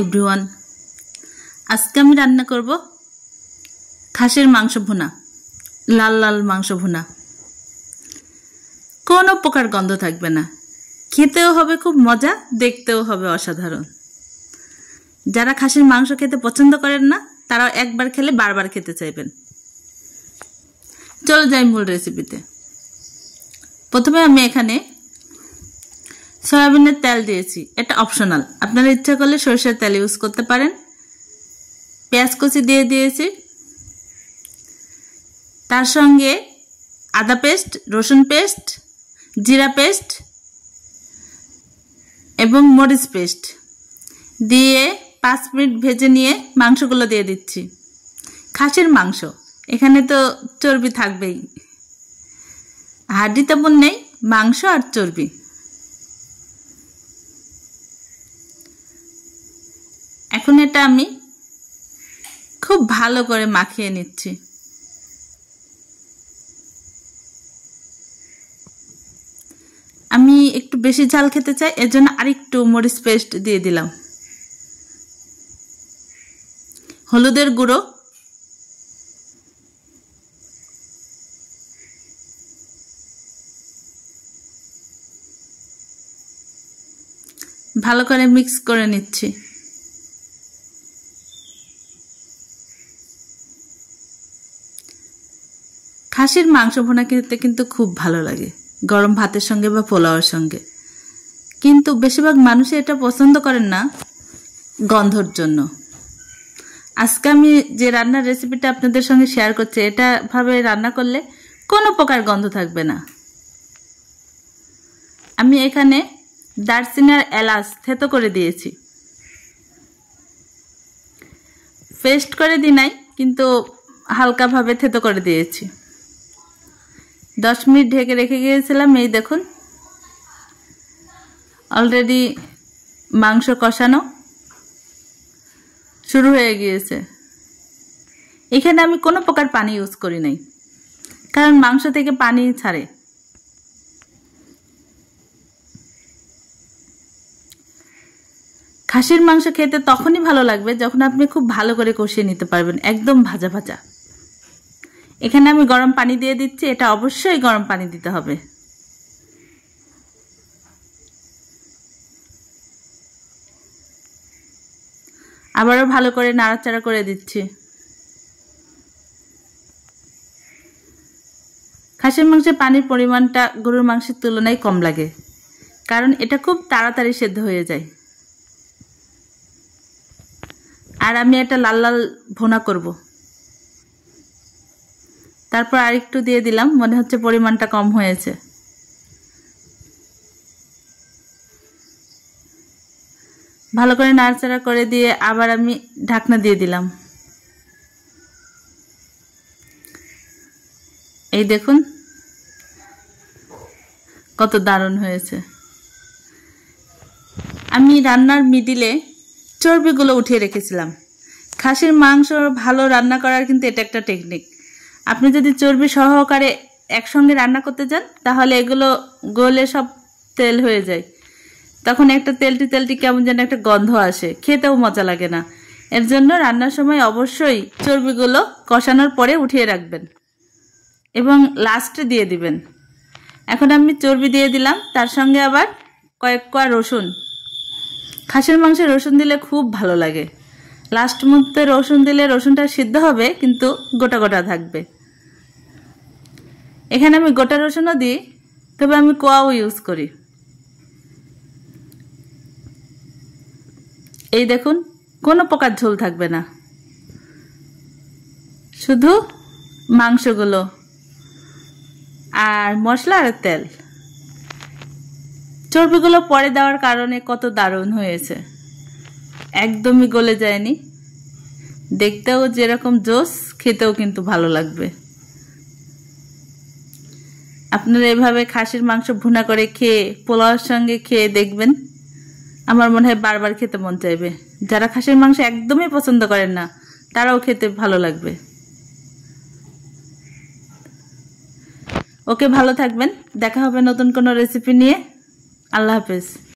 Everyone, আজকে আমি রান্না করব খাসির মাংস ভুনা, লাল লাল মাংস ভুনা। কোনো প্রকার গন্ধ থাকবে না, খেতেও হবে খুব মজা, দেখতেও হবে অসাধারণ। যারা খাসির মাংস খেতে পছন্দ করেন না তারাও একবার খেলে বারবার খেতে চাইবেন। চলো যাই মূল রেসিপিতে। প্রথমে আমি এখানে সয়াবিনের তেল দিয়েছি, এটা অপশনাল, আপনারা ইচ্ছা করলে সরষের তেল ইউজ করতে পারেন। পেঁয়াজ কুচি দিয়ে দিয়েছি, তার সঙ্গে আদা পেস্ট, রসুন পেস্ট, জিরা পেস্ট এবং মরিচ পেস্ট দিয়ে 5 মিনিট ভেজে নিয়ে মাংসগুলো দিয়ে দিচ্ছি। খাসির মাংস, এখানে তো চর্বি থাকবেই, হাড্ডি তেমন নেই, মাংস আর চর্বি। এখন এটা আমি খুব ভালো করে মাখিয়ে নিচ্ছি। আমি একটু বেশি ঝাল খেতে চাই, এর জন্য আরেকটু মরিচ পেস্ট দিয়ে দিলাম। হলুদের গুঁড়ো, ভালো করে মিক্স করে নিচ্ছি। খাসির মাংস ভুনা খেতে কিন্তু খুব ভালো লাগে গরম ভাতের সঙ্গে বা পোলাওয়ের সঙ্গে, কিন্তু বেশিরভাগ মানুষই এটা পছন্দ করেন না গন্ধর জন্য। আজকে আমি যে রান্নার রেসিপিটা আপনাদের সঙ্গে শেয়ার করছি, এটা ভাবে রান্না করলে কোনো প্রকার গন্ধ থাকবে না। আমি এখানে দারচিনি আর এলাচ থেতো করে দিয়েছি, পেস্ট করে দিই নাই, কিন্তু হালকাভাবে থেতো করে দিয়েছি। 10 মিনিট ঢেকে রেখে গিয়েছিলাম। এই দেখুন, অলরেডি মাংস কষানো শুরু হয়ে গিয়েছে। এখানে আমি কোনো প্রকার পানি ইউজ করি নাই, কারণ মাংস থেকে পানি ছাড়ে। খাসির মাংস খেতে তখনই ভালো লাগবে যখন আপনি খুব ভালো করে কষিয়ে নিতে পারবেন, একদম ভাজা ভাজা। এখানে আমি গরম পানি দিয়ে দিচ্ছি, এটা অবশ্যই গরম পানি দিতে হবে। আবারও ভালো করে নাড়াচাড়া করে দিচ্ছি। খাসির মাংসের পানির পরিমাণটা গরুর মাংসের তুলনায় কম লাগে, কারণ এটা খুব তাড়াতাড়ি সেদ্ধ হয়ে যায়। আর আমি এটা লাল লাল ভুনা করব। তারপর আরেকটু দিয়ে দিলাম, মনে হচ্ছে পরিমাণটা কম হয়েছে। ভালো করে নাড়াচাড়া করে দিয়ে আবার আমি ঢাকনা দিয়ে দিলাম। এই দেখুন কত দারুণ হয়েছে। আমি রান্নার মিডিলে চর্বিগুলো উঠিয়ে রেখেছিলাম। খাসির মাংস ভালো রান্না করার কিন্তু এটা একটা টেকনিক। আপনি যদি চর্বি সহকারে একসঙ্গে রান্না করতে যান, তাহলে এগুলো গলে সব তেল হয়ে যায়, তখন একটা তেলটি কেমন যেন একটা গন্ধ আসে, খেতেও মজা লাগে না। এর জন্য রান্নার সময় অবশ্যই চর্বিগুলো কষানোর পরে উঠিয়ে রাখবেন এবং লাস্টে দিয়ে দিবেন। এখন আমি চর্বি দিয়ে দিলাম, তার সঙ্গে আবার কয়েক কোয়া রসুন। খাসির মাংসে রসুন দিলে খুব ভালো লাগে। লাস্ট মুহূর্তে রসুন দিলে রসুনটা সিদ্ধ হবে, কিন্তু গোটা গোটা থাকবে। এখানে আমি গোটা রসুনও দিই, তবে আমি কোয়াও ইউজ করি। এই দেখুন, কোনো প্রকার ঝোল থাকবে না, শুধু মাংসগুলো আর মশলা আর তেল। চর্বিগুলো পরে দেওয়ার কারণে কত দারুণ হয়েছে, একদমই গলে যায়নি। দেখতেও যেরকম জোস, খেতেও কিন্তু ভালো লাগবে। আপনারা এভাবে খাসির মাংস ভুনা করে খেয়ে পোলাওর সঙ্গে খেয়ে দেখবেন, আমার মনে হয় বারবার খেতে মন চাইবে। যারা খাসির মাংস একদমই পছন্দ করেন না তারাও খেতে ভালো লাগবে। ওকে, ভালো থাকবেন, দেখা হবে নতুন কোনো রেসিপি নিয়ে। আল্লাহ হাফেজ।